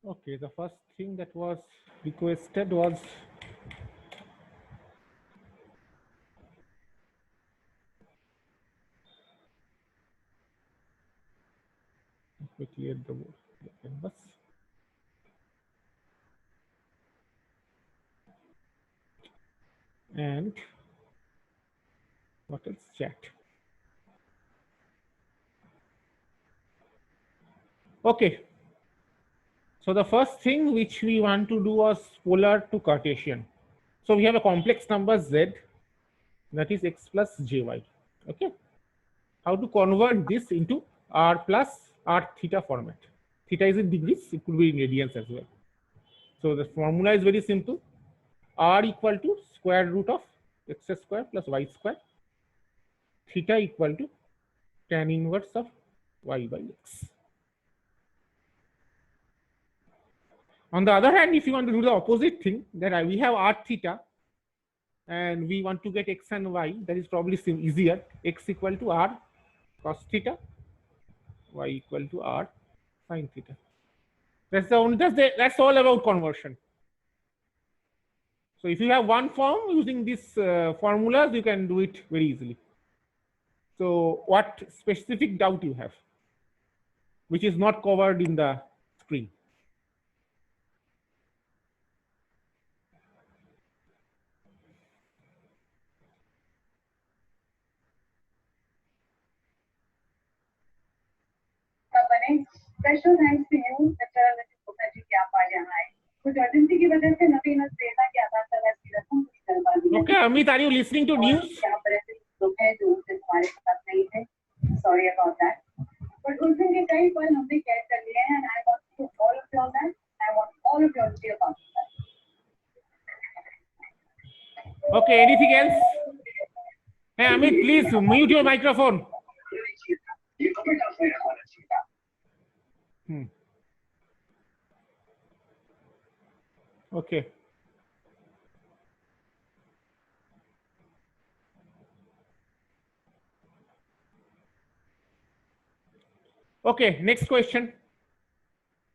Okay, the first thing that was requested was we cleared the canvas. And what else? Chat. Okay. So the first thing which we want to do was polar to Cartesian. So we have a complex number z, that is x plus jy. Okay. How to convert this into r plus r theta format? Theta is in degrees, it could be in radians as well. So the formula is very simple. R equal to square root of x square plus y square. Theta equal to tan inverse of y by x. On the other hand, if you want to do the opposite thing, that we have r theta and we want to get x and y, that is probably easier. X equal to r cos theta, y equal to r sin theta. That's all about conversion. So if you have one form using these formulas, you can do it very easily. So what specific doubt you have, which is not covered in the screen? Special thanks to you, Mr. Mukherjee, कि आप आज यहाँ आए. कुछ urgency की वजह से नवीन और प्रेरणा की आदान की रस्म कुछ जल्दबाजी में. Okay, Amit, are you listening to news? यहाँ पर ऐसे लोग हैं जो उस दिन हमारे साथ नहीं थे. Sorry about that. But उस दिन के कई पल हमने कैद कर लिए हैं, and I want to all of you on that. I want all of you to be about that. Okay, anything else? Hey, Amit, please mute your microphone. Okay. Okay, next question.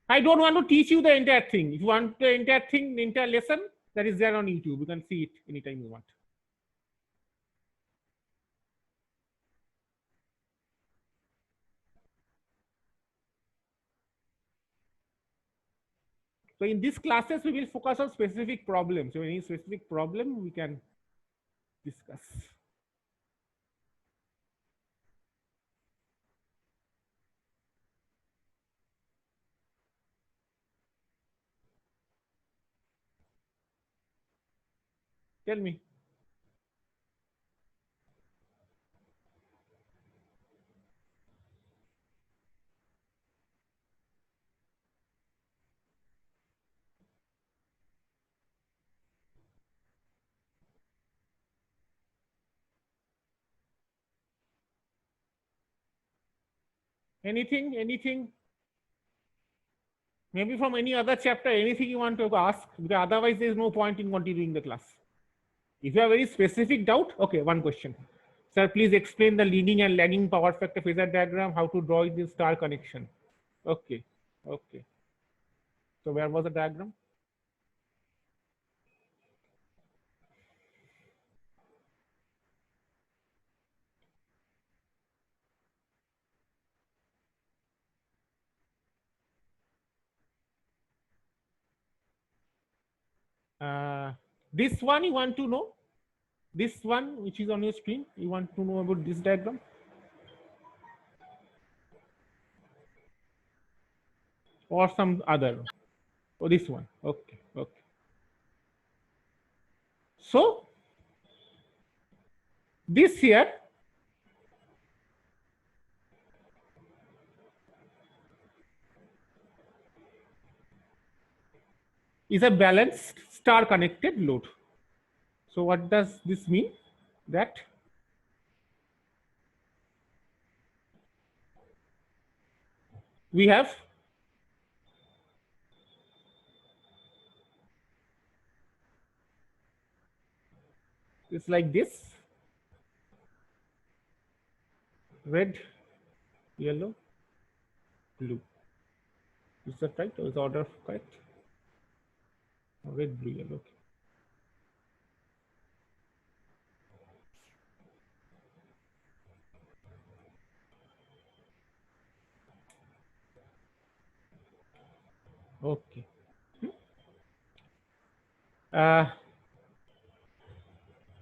I don't want to teach you the entire thing. If you want the entire thing, the entire lesson, that is there on YouTube. You can see it anytime you want. So in these classes, we will focus on specific problems. So any specific problem, we can discuss. Tell me. Anything? Maybe from any other chapter, anything you want to ask, because otherwise there is no point in continuing the class. If you have very specific doubt, okay, one question. Sir, please explain the leading and lagging power factor phasor diagram, how to draw it in star connection. Okay. So where was the diagram? This one you want to know? This one which is on your screen, you want to know about this diagram? Or some other? Oh, this one. Okay. So this here is a balanced star connected load. So what does this mean? That we have it's like this: red, yellow, blue. Is that right? Or is the order correct? Red, blue, yellow. Okay.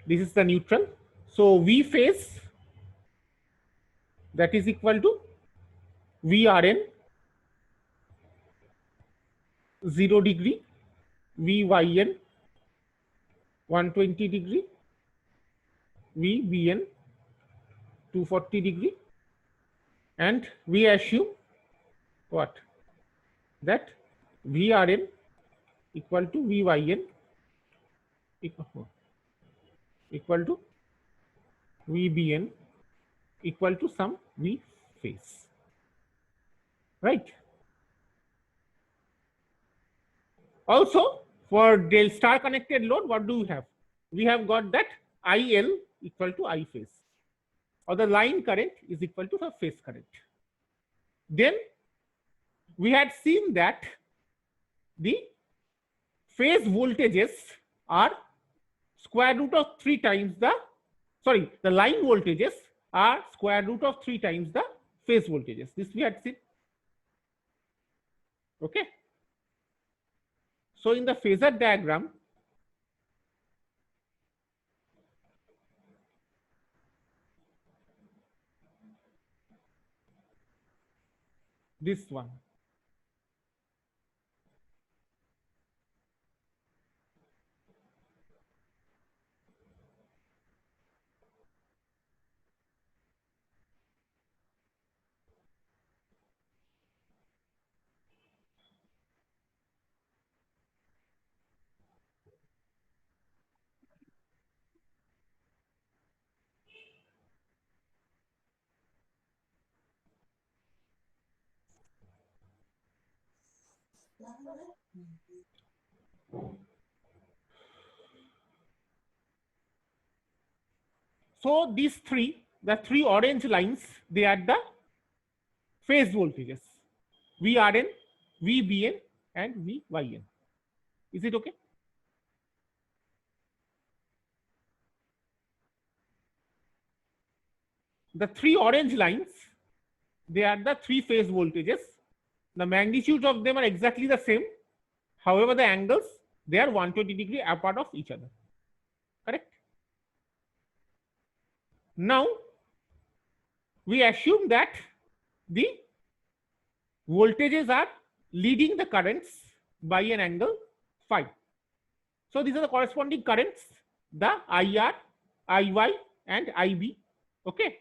This is the neutral. So V phase, that is equal to VRN 0 degree, VYN 120 degree, VBN 240 degree, and we assume what? That VRN equal to VYN equal to VBN equal to some V phase, right? Also, for del star connected load, what do we have? We have got that IL equal to I phase, or the line current is equal to the phase current. Then we had seen that the phase voltages are square root of 3 times the, the line voltages are square root of 3 times the phase voltages. This we had seen. Okay. So in the phasor diagram, this one. So these three, the three orange lines, they are the phase voltages: VRN, VBN, and VYN. Is it okay? The three orange lines, they are the three phase voltages. The magnitudes of them are exactly the same. However, the angles, they are 120 degree apart of each other. Correct? Now, we assume that the voltages are leading the currents by an angle phi. So these are the corresponding currents, the IR, IY, and IB. Okay.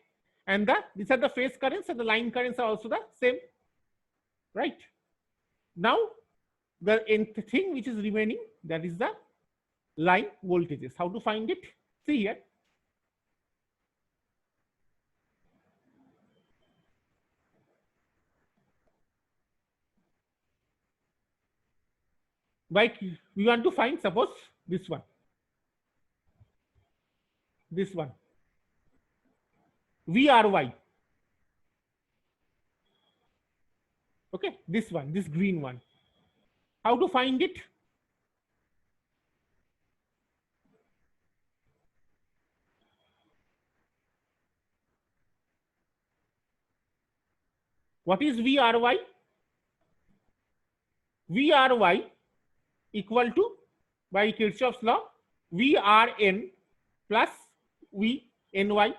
And these are the phase currents, and the line currents are also the same. Right. Now, the nth thing which is remaining, that is the line voltages. How to find it? See here. Like we want to find, suppose, this one. This one. VRY. Okay, this one, this green one. How to find it? What is VRY? VRY equal to, by Kirchhoff's law, VRN plus VNY.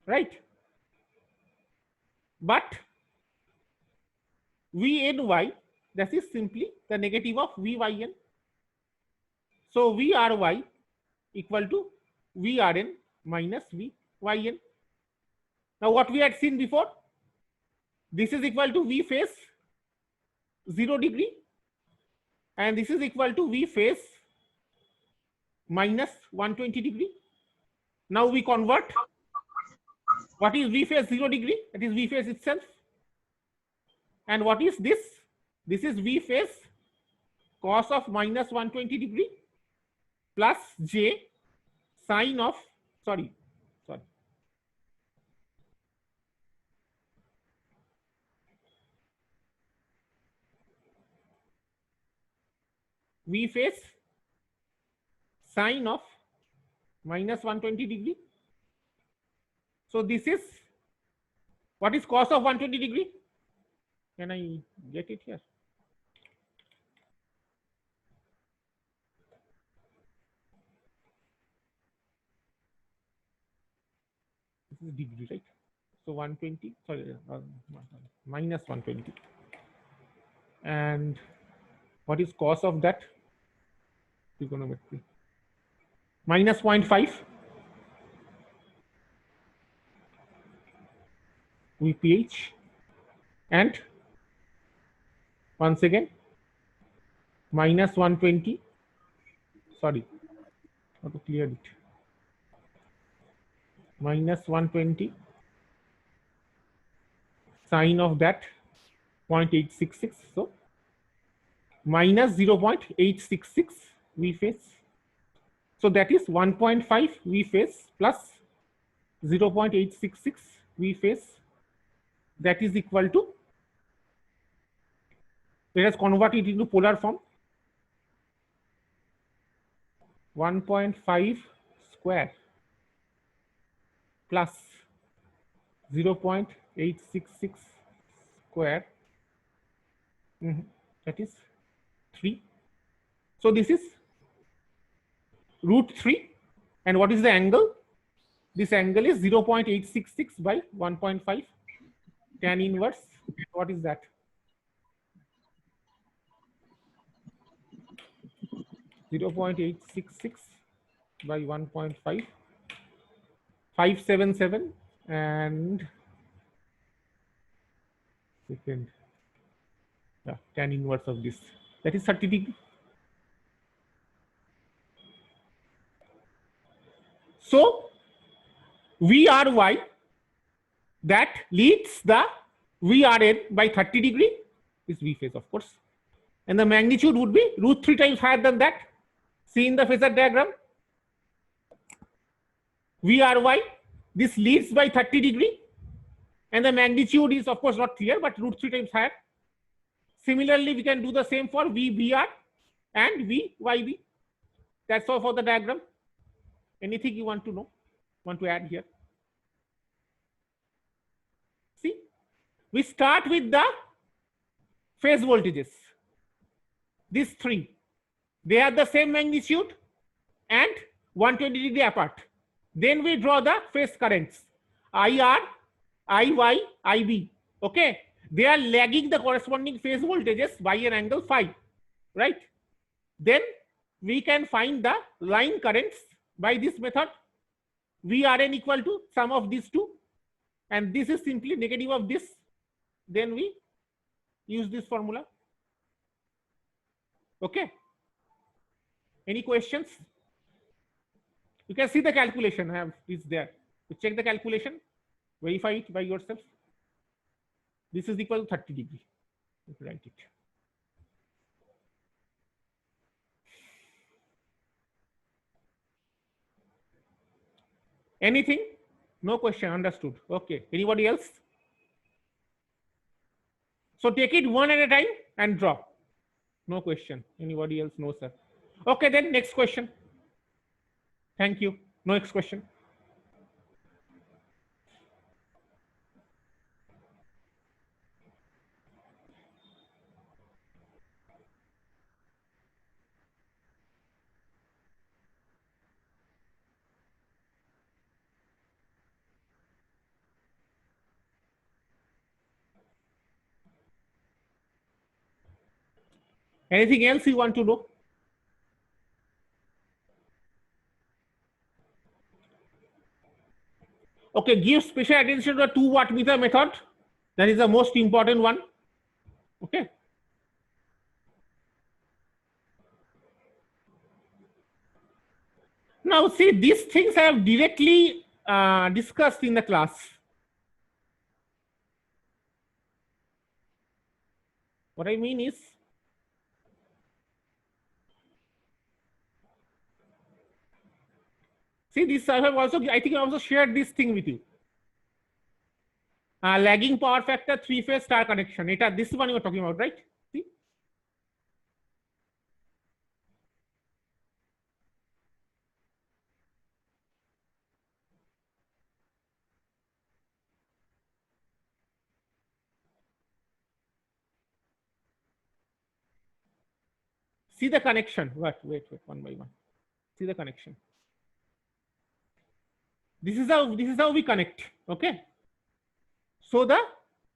Right? But VNY, that is simply the negative of VYN. So VRY equal to VRN minus VYN. Now what we had seen before, this is equal to V phase 0 degree, and this is equal to V phase minus 120 degree. Now we convert. What is V phase 0 degree? That is V phase itself. And what is this? This is V phase cos of minus 120 degree plus J sine of, sorry. V phase sine of minus 120 degree. So this is, what is cos of 120 degree? Can I get it here? This is degree, right? So 120, sorry, minus 120. And what is cos of that? Trigonometry. Minus 0.5 VPH. And once again, minus 120. Sorry, how to clear it? Minus 120 sine of that 0.866. So minus 0.866 V phase. So that is 1.5 V phase plus 0.866 V phase. That is equal to, let us convert it into polar form, 1.5 square plus 0.866 square, that is 3. So this is root 3. And what is the angle? This angle is 0.866 by 1.5 tan inverse. What is that? 0.866 by 1.5, 577, and second, yeah, tan inverse of this, that is 30 degree. So VRY that leads the VRN by 30 degree is V phase, of course, and the magnitude would be root 3 times higher than that. See in the phasor diagram, VRY, this leads by 30 degree, and the magnitude is of course not clear, but root 3 times higher. Similarly, we can do the same for VBR and VYB. That's all for the diagram. Anything you want to know, want to add here? See, we start with the phase voltages. These three, they have the same magnitude and 120 degree apart. Then we draw the phase currents, IR, IY, IB. Okay, they are lagging the corresponding phase voltages by an angle phi, right? Then we can find the line currents by this method. VRN equal to sum of these two, and this is simply negative of this. Then we use this formula. Okay. Any questions? You can see the calculation. I have is there. You check the calculation, verify it by yourself. This is equal to 30 degree. You can write it. Anything? No question. Understood. Okay. Anybody else? So take it one at a time and draw. No question. Anybody else? No, sir. Okay, then next question. Thank you. No next question. Anything else you want to know? Okay, give special attention to the 2 wattmeter method. That is the most important one. Okay. Now see, these things I have directly discussed in the class. What I mean is, see this I have also, I think I also shared this thing with you. Lagging power factor 3-phase star connection. This one you are talking about, right? See? See the connection. Wait, one by one. See the connection. This is how we connect. Okay. So the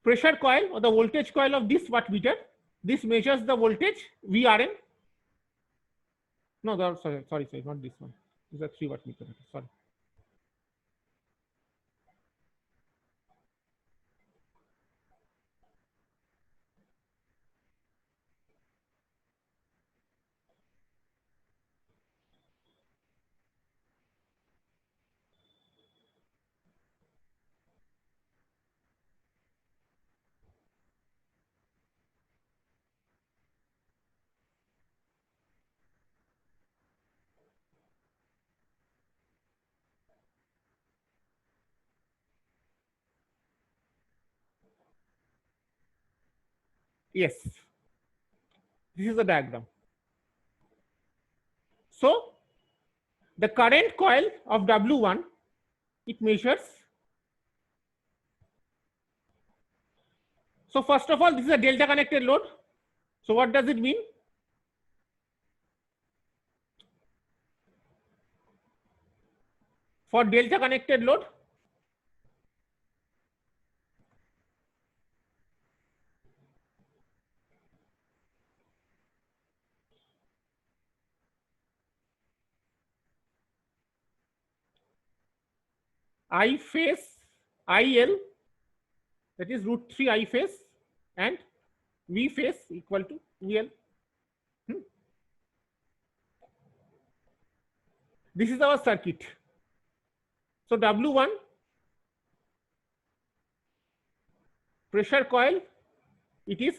pressure coil or the voltage coil of this wattmeter, this measures the voltage VRN. No, sorry, not this one. This is a 3 wattmeter. Sorry. Yes. This is the diagram. So the current coil of W1, it measures. So first of all, this is a delta connected load. So what does it mean? For delta connected load, I phase IL, that is √3 I phase, and V phase equal to VL. This is our circuit. So W1 pressure coil, it is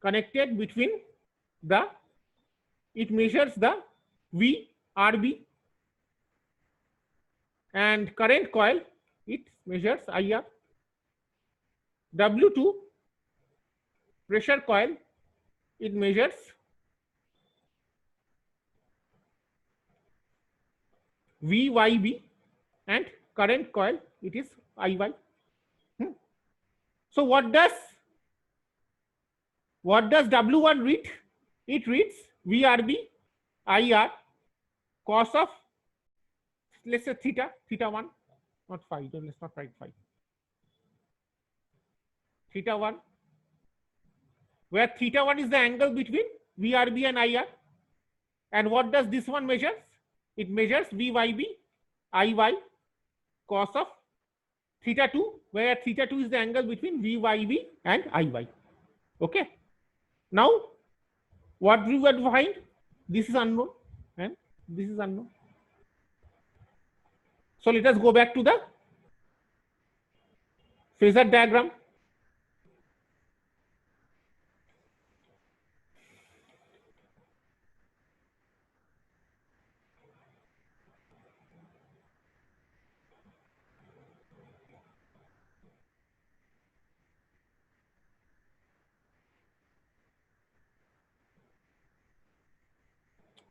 connected between it measures the VRB, and current coil, it measures IR. W2 pressure coil, it measures VYB, and current coil, it is IY. So what does W1 read? It reads VRB IR cos of, let's say theta 1, not phi, let's not write phi. Theta 1, where theta 1 is the angle between VRB and IR. And what does this one measures? It measures VYB IY cos of theta 2, where theta 2 is the angle between VYB and IY. Okay. Now, what we will find? This is unknown and this is unknown. So let us go back to the phasor diagram.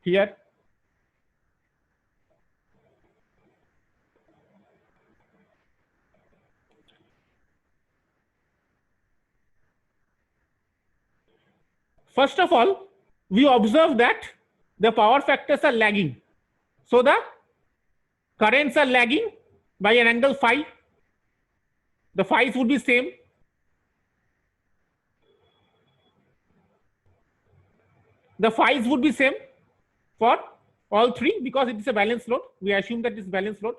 Here, first of all, we observe that the power factors are lagging. So the currents are lagging by an angle phi. The phi's would be same. The phi's would be same for all three because it is a balanced load. We assume that it is balanced load.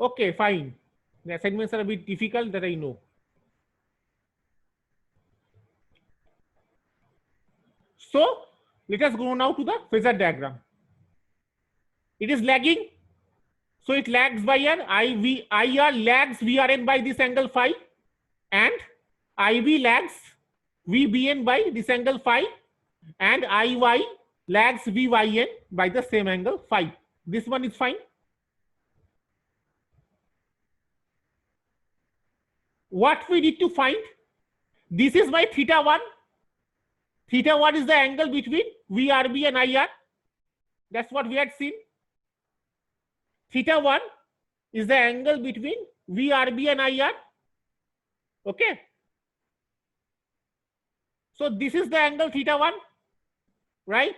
Okay, fine. The assignments are a bit difficult, that I know. So let us go now to the phasor diagram. It is lagging. So it lags by an IR lags VRN by this angle phi, and IB lags VBN by this angle phi, and IY lags VYN by the same angle phi. This one is fine. What we need to find, this is my theta 1. Theta 1 is the angle between VRB and IR. That's what we had seen. Theta 1 is the angle between VRB and IR. Okay. So this is the angle theta 1, right?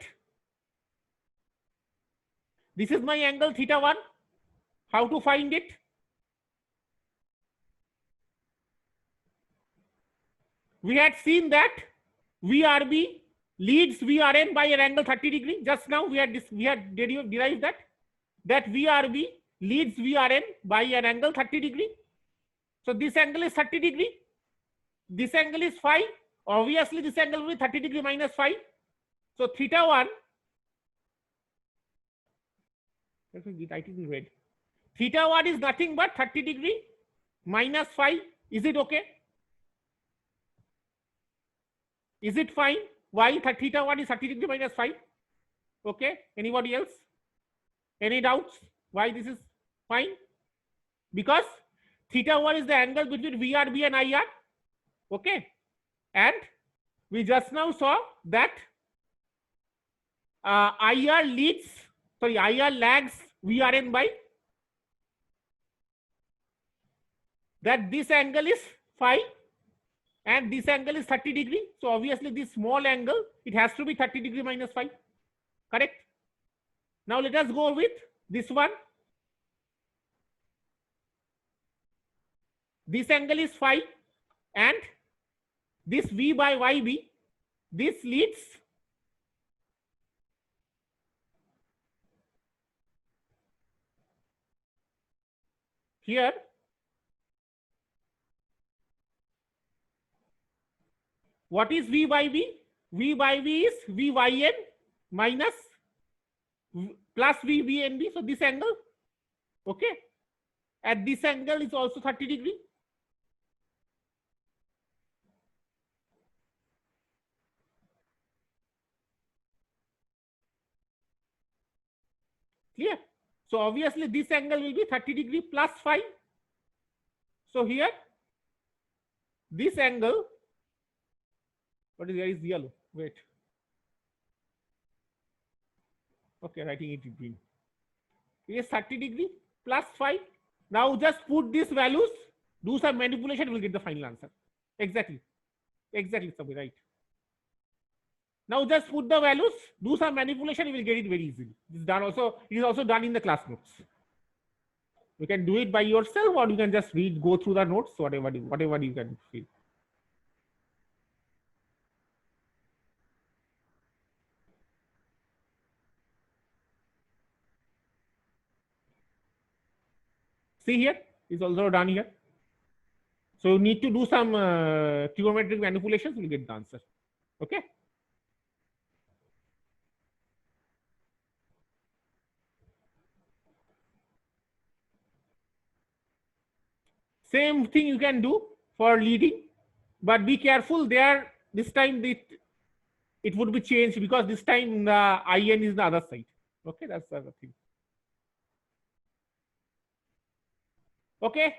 This is my angle theta 1. How to find it? We had seen that VRB leads VRN by an angle 30 degree. Just now we had derived that VRB leads VRN by an angle 30 degree. So this angle is 30 degree. This angle is phi. Obviously this angle will be 30 degree minus phi. So theta 1, let me write it in red. Theta 1 is nothing but 30 degree minus phi. Is it okay? Is it fine? Why theta 1 is 30 degree minus phi? Okay. Anybody else? Any doubts? Why this is fine? Because theta 1 is the angle between VRB and IR. Okay. And we just now saw that IR lags VRN by that this angle is phi and this angle is 30 degree. So obviously this small angle, it has to be 30 degree minus phi. Correct? Now let us go with this one. This angle is phi and this V by YB, this leads here what is V by V? V by V is VYN minus plus VBNB. So this angle, okay, and this angle is also 30 degree. Clear? So obviously this angle will be 30 degree plus phi. So here this angle, what is there is yellow? Wait. Okay, writing it in green. It is 30 degree plus phi. Now just put these values, do some manipulation, we'll get the final answer. Exactly. Exactly, Sabir, right. Now just put the values, do some manipulation, you will get it very easily. It is also done in the class notes. You can do it by yourself or you can just go through the notes, whatever you can feel. See here, it's also done here. So you need to do some trigonometric manipulations, you'll get the answer. Okay. Same thing you can do for leading, but be careful there. This time it would be changed because this time the IN is the other side. Okay, that's the other thing. Okay,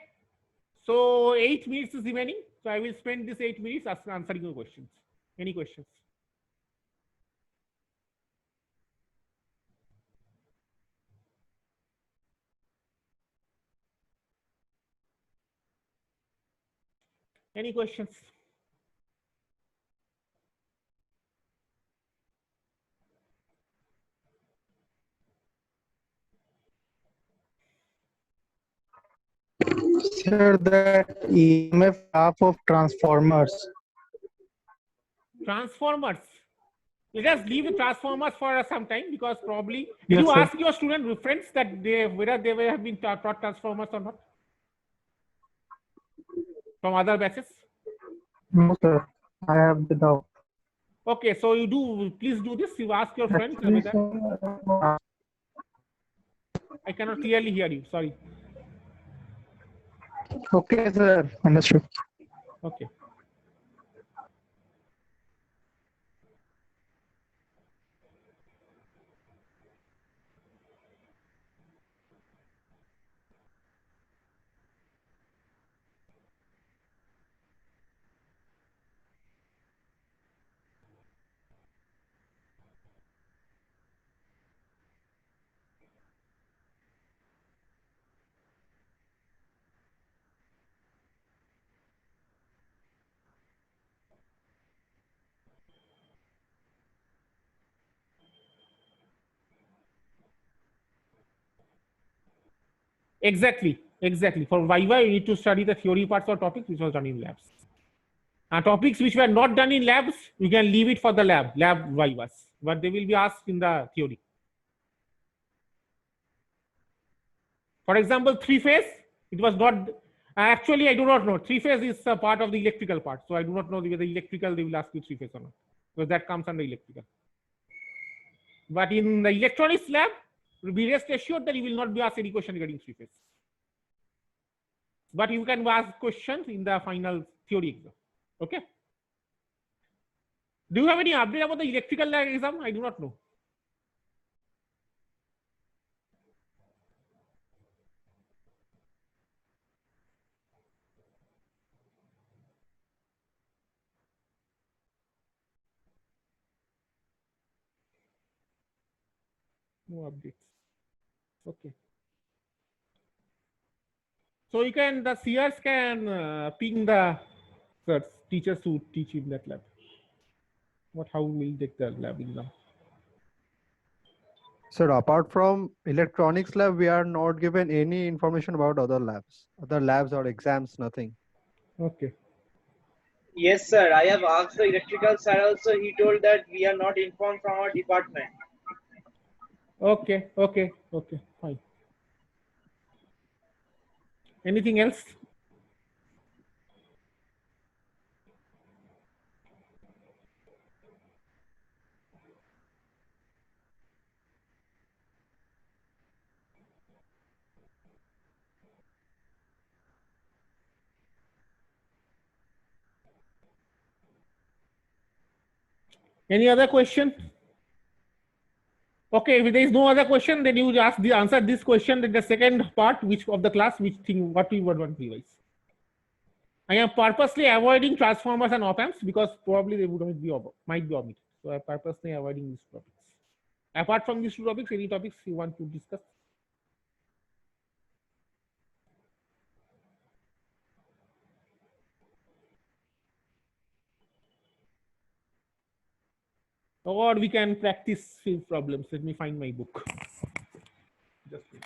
so 8 minutes is remaining. So I will spend this 8 minutes answering your questions. Any questions? Any questions? Sir, that EMF graph of transformers. Transformers. Let us leave the transformers for some time because probably did Yes, you sir. ask your student friends that whether they have been taught transformers or not from other batches? No, sir. I have the doubt. Okay, so you do. Please do this. You ask your friends Actually, whether. sir, I cannot clearly hear you. Sorry. okay, sir. Understood. Okay. Exactly, exactly. For Viva, you need to study the theory parts or topics which was done in labs. Topics which were not done in labs, you can leave it for the lab Vivas, but they will be asked in the theory. For example, three-phase, it was not, actually I do not know. Three-phase is a part of the electrical part. So I do not know whether electrical, they will ask you three-phase or not. Because that comes under electrical. But in the electronics lab, be rest assured that you will not be asked any question regarding three-phase. But you can ask questions in the final theory exam. Okay. Do you have any update about the electrical lab exam? I do not know. No updates. Okay. So you can, the CRs can ping the teachers who teach in that lab. How will take the lab exam? Sir, apart from electronics lab, we are not given any information about other labs or exams, nothing. Okay. Yes, sir. I have asked the electrical side also. He told that we are not informed from our department. Okay. Okay. Okay. Fine. Anything else? Any other question? Okay, if there is no other question, then you ask the answer this question in the second part, which of the class, which thing, what we would want to revise. I am purposely avoiding transformers and op amps because probably they might be omitted. So I am purposely avoiding these topics. Apart from these two topics, any topics you want to discuss? Or we can practice few problems. Let me find my book. Just wait.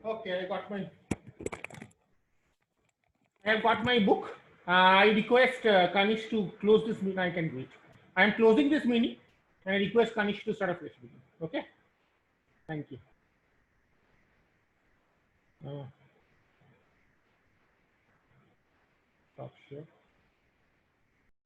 Okay, I have got my book. I request Kanish to close this meeting. I can do it. I am closing this meeting and I request Kanish to start a fresh meeting. Okay. Thank you. Stop share.